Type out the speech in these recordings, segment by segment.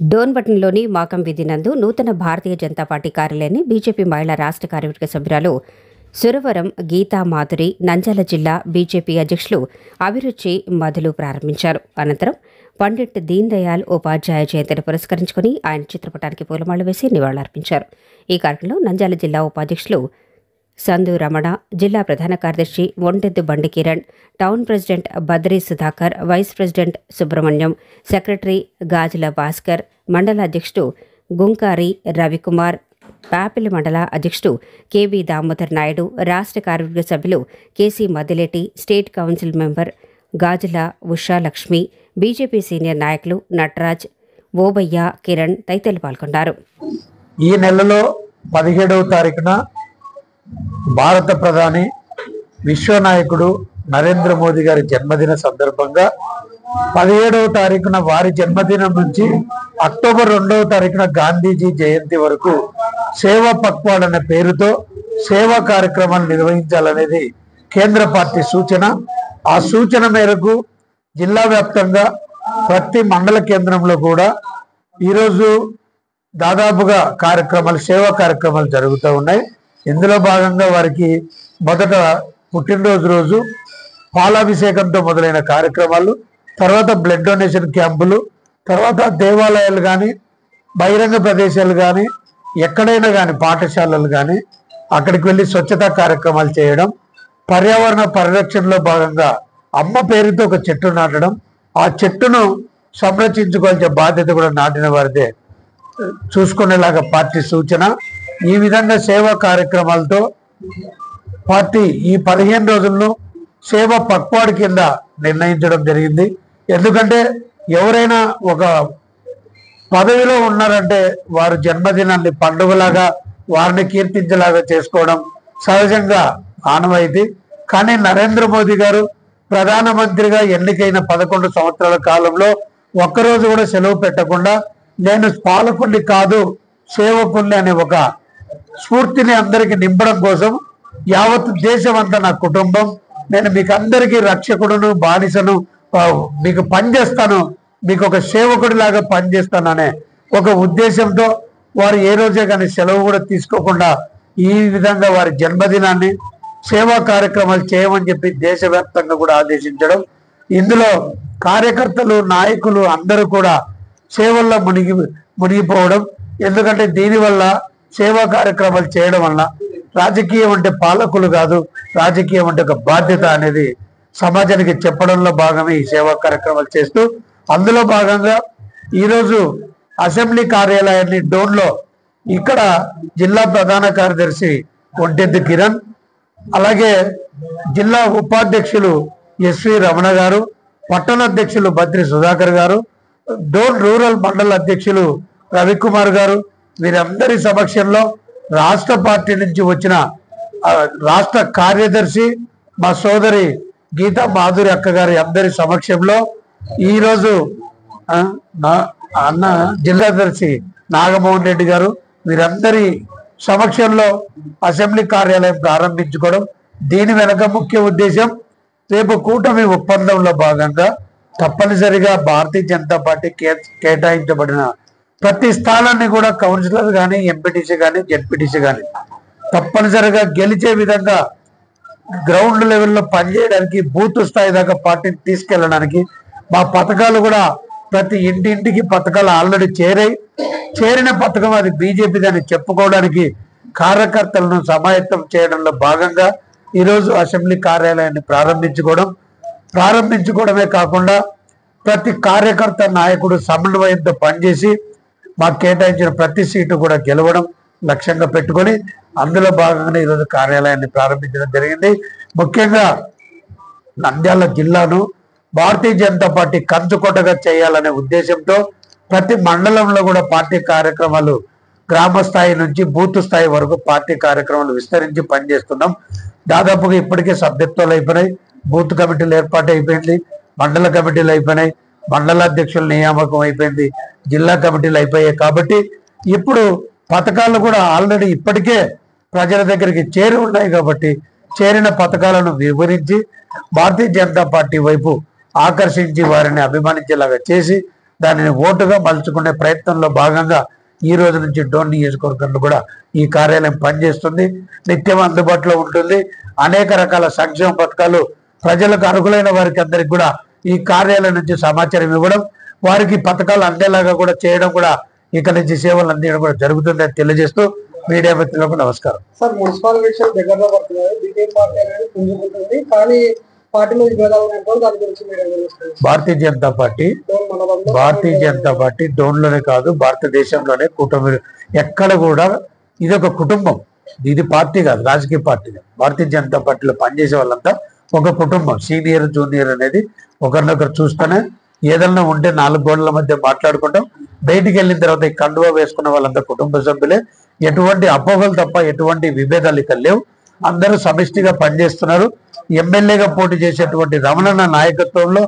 డోన్బటన్లోని మాకం వీధి నందు నూతన భారతీయ జనతా పార్టీ కార్యాలయాన్ని బీజేపీ మహిళా రాష్ట్ర కార్యవర్గ సభ్యురాలు సురవరం గీతా మాధురి, నంద్యాల జిల్లా బీజేపీ అధ్యక్షులు అభిరుచి మధులు ప్రారంభించారు. అనంతరం పండిట్ దీన్ దయాళ్ ఉపాధ్యాయ జయంతిని పురస్కరించుకుని ఆయన చిత్రపటానికి పూలమాల వేసి నివాళులర్పించారు. ఈ కార్యక్రమంలో నంద్యాల జిల్లా ఉపాధ్యక్షులు సందు రమణ, జిల్లా ప్రధాన కార్యదర్శి Onteddu Bandi Kiran, town president Badri Sudhakar, vice president Subrahmanyam, secretary Gajula Bhaskar, మండల అధ్యక్షుడు గుంకారి రవికుమార్, పాపిలి మండల అధ్యక్షుడు కెవి దామోదర్ నాయుడు, రాష్ట్ర కార్యవర్గ సభ్యులు KC Madileti, state council member Gajula Ushalakshmi, BJP senior నాయకులు నటరాజ్, ఓబయ్య, కిరణ్ తదితరులు పాల్గొన్నారు. ఈ నెలలో 17వ తారీఖున భారత ప్రధాని విశ్వనాయకుడు నరేంద్ర మోదీ గారి జన్మదిన సందర్భంగా 17వ తారీఖున వారి జన్మదినం నుంచి అక్టోబర్ 2వ తారీఖున గాంధీజీ జయంతి వరకు సేవా పక్వాడ్ అనే పేరుతో సేవా కార్యక్రమాలు నిర్వహించాలనేది కేంద్ర పార్టీ సూచన. ఆ సూచన మేరకు జిల్లా వ్యాప్తంగా ప్రతి మండల కేంద్రంలో కూడా ఈరోజు దాదాపుగా సేవా కార్యక్రమాలు జరుగుతూ ఉన్నాయి. ఇందులో భాగంగా వారికి మొదట పుట్టినరోజు రోజు పాలాభిషేకంతో మొదలైన కార్యక్రమాలు, తర్వాత బ్లడ్ డొనేషన్ క్యాంపులు, తర్వాత దేవాలయాలు కానీ బహిరంగ ప్రదేశాలు కానీ ఎక్కడైనా కానీ పాఠశాలలు కానీ అక్కడికి వెళ్ళి స్వచ్ఛతా కార్యక్రమాలు చేయడం, పర్యావరణ పరిరక్షణలో భాగంగా అమ్మ పేరుతో ఒక చెట్టు నాటడం, ఆ చెట్టును సంరక్షించుకోవాల్సిన బాధ్యత కూడా నాటిన వారిదే చూసుకునేలాగా పార్టీ సూచన. ఈ విధంగా సేవా కార్యక్రమాలతో పార్టీ ఈ 15 రోజులను సేవా పక్వాడ్ కింద నిర్ణయించడం జరిగింది. ఎందుకంటే ఎవరైనా ఒక పదవిలో ఉన్నారంటే వారు జన్మదినాన్ని పండుగలాగా వారిని కీర్తించేలాగా చేసుకోవడం సహజంగా ఆనవాయితీ. కానీ నరేంద్ర మోదీ గారు ప్రధానమంత్రిగా ఎన్నికైన 11 సంవత్సరాల కాలంలో ఒక్కరోజు కూడా సెలవు పెట్టకుండా నేను పాలకుడిని కాదు సేవకుడిని అనే ఒక స్ఫూర్తిని అందరికీ నింపడం కోసం యావత్ దేశం అంతా నా కుటుంబం, నేను మీకు అందరికీ రక్షకుడును, బానిసను, మీకు పనిచేస్తాను, మీకు ఒక సేవకుడిలాగా పనిచేస్తాననే ఒక ఉద్దేశంతో వారు ఏ రోజే కానీ సెలవు కూడా తీసుకోకుండా ఈ విధంగా వారి జన్మదినాన్ని సేవా కార్యక్రమాలు చేయమని చెప్పి దేశవ్యాప్తంగా కూడా ఆదేశించడం. ఇందులో కార్యకర్తలు, నాయకులు అందరూ కూడా సేవల్లో మునిగిపోవడం. ఎందుకంటే దీనివల్ల సేవా కార్యక్రమాలు చేయడం వల్ల రాజకీయం అంటే పాలకులు కాదు, రాజకీయం అంటే ఒక బాధ్యత అనేది సమాజానికి చెప్పడంలో భాగమే ఈ సేవా కార్యక్రమాలు చేస్తూ, అందులో భాగంగా ఈరోజు అసెంబ్లీ కార్యాలయాన్ని డోన్లో ఇక్కడ జిల్లా ప్రధాన కార్యదర్శి ఒంటెద్దు కిరణ్, అలాగే జిల్లా ఉపాధ్యక్షులు ఎస్వి రమణ గారు, పట్టణ అధ్యక్షులు బద్రి సుధాకర్ గారు, డోన్ రూరల్ మండల అధ్యక్షులు రవికుమార్ గారు, వీరందరి సమక్షంలో రాష్ట్ర పార్టీ నుంచి వచ్చిన రాష్ట్ర కార్యదర్శి మా సోదరి గీతా మాధురి అక్క గారి అందరి సమక్షంలో ఈరోజు అన్న జిల్లాదర్శి నాగమోహన్ రెడ్డి గారు వీరందరి సమక్షంలో అసెంబ్లీ కార్యాలయం ప్రారంభించుకోవడం. దీని వెనక ముఖ్య ఉద్దేశం రేపు కూటమి ఒప్పందంలో భాగంగా తప్పనిసరిగా భారతీయ జనతా పార్టీ కేటాయించబడిన ప్రతి స్థానాన్ని కూడా కౌన్సిలర్ కానీ, ఎంపీటీసీ కానీ, జెడ్పీటీసీ కానీ తప్పనిసరిగా గెలిచే విధంగా గ్రౌండ్ లెవెల్లో పనిచేయడానికి, బూత్ స్థాయి దాకా పార్టీని తీసుకెళ్ళడానికి మా పథకాలు కూడా ప్రతి ఇంటింటికి పథకాలు ఆల్రెడీ చేరిన పథకం అది బీజేపీ దాన్ని చెప్పుకోవడానికి కార్యకర్తలను సమాయత్తం చేయడంలో భాగంగా ఈరోజు అసెంబ్లీ కార్యాలయాన్ని ప్రారంభించుకోవడమే కాకుండా ప్రతి కార్యకర్త, నాయకుడు సమన్వయంతో పనిచేసి మాకు కేటాయించిన ప్రతి సీటు కూడా గెలవడం లక్ష్యంగా పెట్టుకొని అందులో భాగంగానే ఈరోజు కార్యాలయాన్ని ప్రారంభించడం జరిగింది. ముఖ్యంగా నంద్యాల జిల్లాను భారతీయ జనతా పార్టీ కంచుకోటగా చేయాలనే ఉద్దేశంతో ప్రతి మండలంలో కూడా పార్టీ కార్యక్రమాలు గ్రామ స్థాయి నుంచి బూత్ స్థాయి వరకు పార్టీ కార్యక్రమాలు విస్తరించి పనిచేస్తున్నాం. దాదాపుగా ఇప్పటికే సభ్యత్వాలు అయిపోయినాయి, బూత్ కమిటీలు ఏర్పాటు అయిపోయింది, మండల కమిటీలు అయిపోయినాయి, మండల అధ్యక్షుల నియామకం అయిపోయింది, జిల్లా కమిటీలు అయిపోయాయి. కాబట్టి ఇప్పుడు పథకాలు కూడా ఆల్రెడీ ఇప్పటికే ప్రజల దగ్గరికి చేరి ఉన్నాయి. కాబట్టి చేరిన పథకాలను వివరించి భారతీయ జనతా పార్టీ వైపు ఆకర్షించి వారిని అభిమానించేలాగా చేసి దానిని ఓటుగా మలుచుకునే ప్రయత్నంలో భాగంగా ఈ రోజు నుంచి డోన్ నియోజకవర్గంలో కూడా ఈ కార్యాలయం పనిచేస్తుంది, నిత్యం అందుబాటులో ఉంటుంది. అనేక రకాల సంక్షేమ పథకాలు ప్రజలకు అర్హులైన వారికి అందరికి కూడా ఈ కార్యాలయం నుంచి సమాచారం ఇవ్వడం, వారికి పథకాలు అందేలాగా కూడా చేయడం కూడా ఇక్కడ నుంచి సేవలు అందించడం కూడా జరుగుతుందని తెలియజేస్తూ మీడియా మిత్రులకు నమస్కారం. సార్, మున్సిపల్ ఎలక్షన్ దగ్గరలో పడుతున్నాయి. బీజేపీ పార్టీ అనేది పుంజుకుంటుంది, కానీ పార్టీలో విభేదాలు ఉన్నాయో దాని గురించి భారతీయ జనతా పార్టీ డోన్లోనే కాదు, భారతదేశంలోనే కూటమి ఎక్కడ కూడా ఇది ఒక కుటుంబం. ఇది పార్టీ కాదు, రాజకీయ పార్టీ కాదు. భారతీయ జనతా పార్టీలో పనిచేసే వాళ్ళంతా ఒక కుటుంబం. సీనియర్ జూనియర్ అనేది ఒకరినొకరు చూస్తూనే ఏదన్నా ఉంటే 4 గోడల మధ్య మాట్లాడుకుంటాం. బయటికి వెళ్ళిన తర్వాత ఈ కండువా వేసుకున్న వాళ్ళంతా కుటుంబ సభ్యులే. ఎటువంటి అపోహలు తప్ప ఎటువంటి విభేదాలు ఇక్కడ లేవు. అందరూ సమిష్టిగా పనిచేస్తున్నారు. ఎమ్మెల్యేగా పోటీ చేసేటువంటి రమణన్న నాయకత్వంలో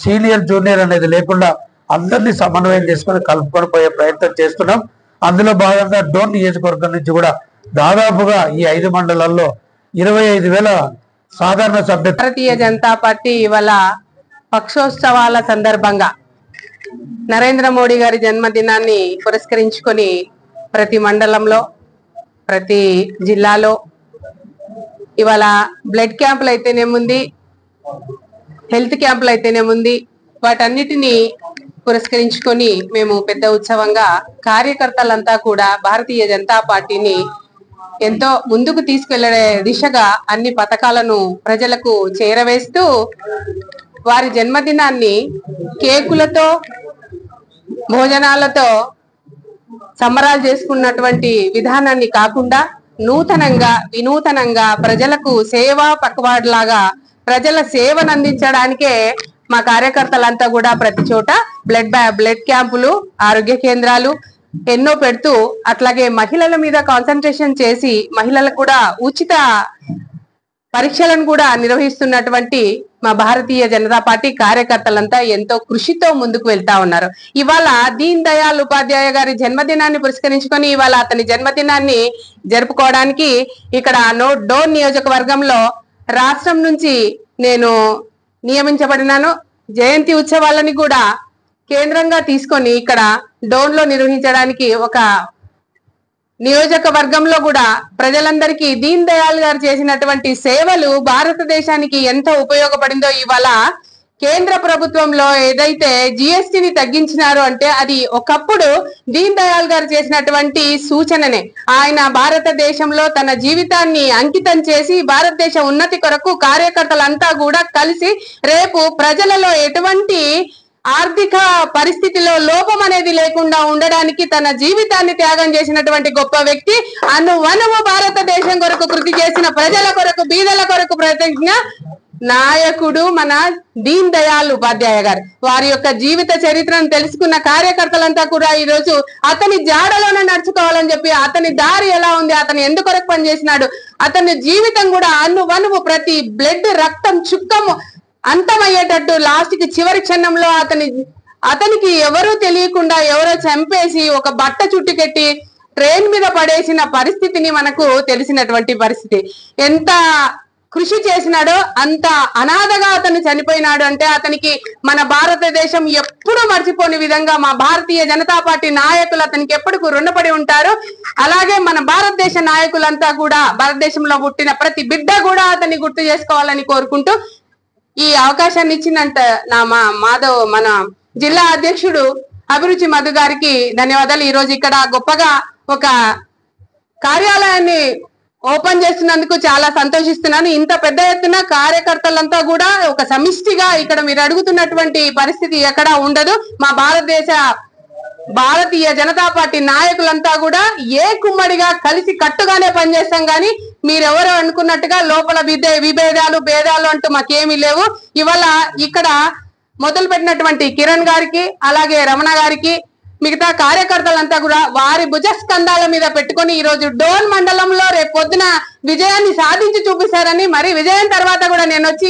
సీనియర్ జూనియర్ అనేది లేకుండా అందరినీ సమన్వయం చేసుకుని కలుపుకొని పోయే ప్రయత్నం చేస్తున్నాం. అందులో భాగంగా డోన్ నియోజకవర్గం నుంచి కూడా దాదాపుగా ఈ 5 మండలాల్లో 25,000 సాధారణ సభ్యులు. భారతీయ జనతా పార్టీ ఇవాళ పక్షోత్సవాల సందర్భంగా నరేంద్ర మోడీ గారి జన్మదినాన్ని పురస్కరించుకొని ప్రతి మండలంలో, ప్రతి జిల్లాలో ఇవాళ బ్లడ్ క్యాంపులు అయితేనేముంది, హెల్త్ క్యాంపులు అయితేనేముంది, వాటన్నిటినీ పురస్కరించుకొని మేము పెద్ద ఉత్సవంగా కార్యకర్తలంతా కూడా భారతీయ జనతా పార్టీని ఎంతో ముందుకు తీసుకెళ్లే దిశగా అన్ని పథకాలను ప్రజలకు చేరవేస్తూ వారి జన్మదినాన్ని కేకులతో, భోజనాలతో సంబరాలు చేసుకున్నటువంటి విధానాన్ని కాకుండా వినూతనంగా ప్రజలకు సేవా పక్కవాడులాగా ప్రజల సేవను అందించడానికే మా కార్యకర్తలంతా కూడా ప్రతి చోట బ్లడ్ క్యాంపులు, ఆరోగ్య కేంద్రాలు ఎన్నో పెడుతూ, అట్లాగే మహిళల మీద కాన్సన్ట్రేషన్ చేసి మహిళలకు కూడా ఉచిత పరీక్షలను కూడా నిర్వహిస్తున్నటువంటి మా భారతీయ జనతా పార్టీ కార్యకర్తలంతా ఎంతో కృషితో ముందుకు వెళ్తా ఉన్నారు. ఇవాళ దీన్ దయాళ్ ఉపాధ్యాయ గారి జన్మదినాన్ని పురస్కరించుకొని ఇవాళ అతని జన్మదినాన్ని జరుపుకోవడానికి ఇక్కడ డోన్ నియోజకవర్గంలో రాష్ట్రం నుంచి నేను నియమించబడినాను. జయంతి ఉత్సవాలని కూడా కేంద్రంగా తీసుకొని ఇక్కడ డోన్ లో నిర్వహించడానికి ఒక నియోజకవర్గంలో కూడా ప్రజలందరికీ దీన్ దయాళ్ గారు చేసినటువంటి సేవలు భారతదేశానికి ఎంత ఉపయోగపడిందో ఇవాళ కేంద్ర ప్రభుత్వంలో ఏదైతే జిఎస్టిని తగ్గించినారో అంటే అది ఒకప్పుడు దీన్ దయాళ్ గారు చేసినటువంటి సూచననే. ఆయన భారతదేశంలో తన జీవితాన్ని అంకితం చేసి భారతదేశ ఉన్నతి కొరకు కార్యకర్తలంతా కూడా కలిసి రేపు ప్రజలలో ఎటువంటి ఆర్థిక పరిస్థితిలో లోపం అనేది లేకుండా ఉండడానికి తన జీవితాన్ని త్యాగం చేసినటువంటి గొప్ప వ్యక్తి. అనువనువు భారతదేశం కొరకు కృషి చేసిన, ప్రజల కొరకు, బీదల కొరకు ప్రతిజ్ఞ నాయకుడు మన దీన్ దయాళ్ ఉపాధ్యాయ గారు. వారి యొక్క జీవిత చరిత్రను తెలుసుకున్న కార్యకర్తలంతా కూడా ఈ రోజు అతని జాడలోనే నడుచుకోవాలని చెప్పి, అతని దారి ఎలా ఉంది, అతను ఎందుకొరకు పనిచేసినాడు, అతని జీవితం కూడా అనువనువు ప్రతి బ్లడ్, రక్తం చుక్కము అంతమయ్యేటట్టు లాస్ట్ కి చివరి క్షణంలో అతనికి ఎవరూ తెలియకుండా ఎవరో చంపేసి ఒక బట్ట చుట్టుకెట్టి ట్రైన్ మీద పడేసిన పరిస్థితిని మనకు తెలిసినటువంటి పరిస్థితి. ఎంత కృషి చేసినాడో అంత అనాథగా అతను చనిపోయినాడు అంటే అతనికి మన భారతదేశం ఎప్పుడూ మర్చిపోని విధంగా మా భారతీయ జనతా పార్టీ నాయకులు అతనికి ఎప్పటికీ రుణపడి ఉంటారు. అలాగే మన భారతదేశ నాయకులంతా కూడా, భారతదేశంలో పుట్టిన ప్రతి బిడ్డ కూడా అతన్ని గుర్తు చేసుకోవాలని కోరుకుంటూ ఈ అవకాశాన్ని ఇచ్చినంత మన జిల్లా అధ్యక్షుడు అభిరుచి మధు గారికి ధన్యవాదాలు. ఈ రోజు ఇక్కడ గొప్పగా ఒక కార్యాలయాన్ని ఓపెన్ చేస్తున్నందుకు చాలా సంతోషిస్తున్నాను. ఇంత పెద్ద ఎత్తున కార్యకర్తలంతా కూడా ఒక సమిష్టిగా ఇక్కడ మీరు అడుగుతున్నటువంటి పరిస్థితి ఎక్కడా ఉండదు. మా భారతీయ జనతా పార్టీ నాయకులంతా కూడా ఏ కుమ్మడిగా కలిసి కట్టుగానే పనిచేస్తాం. కానీ మీరెవరో అనుకున్నట్టుగా లోపల విభేదాలు, భేదాలు అంటూ మాకేమీ లేవు. ఇవాళ ఇక్కడ మొదలు పెట్టినటువంటి కిరణ్ గారికి, అలాగే రమణ గారికి, మిగతా కార్యకర్తలంతా కూడా వారి భుజస్కంధాల మీద పెట్టుకొని ఈ రోజు డోన్ మండలంలో రేపు పొద్దున విజయాన్ని సాధించి చూపిస్తారని, మరి విజయం తర్వాత కూడా నేను వచ్చి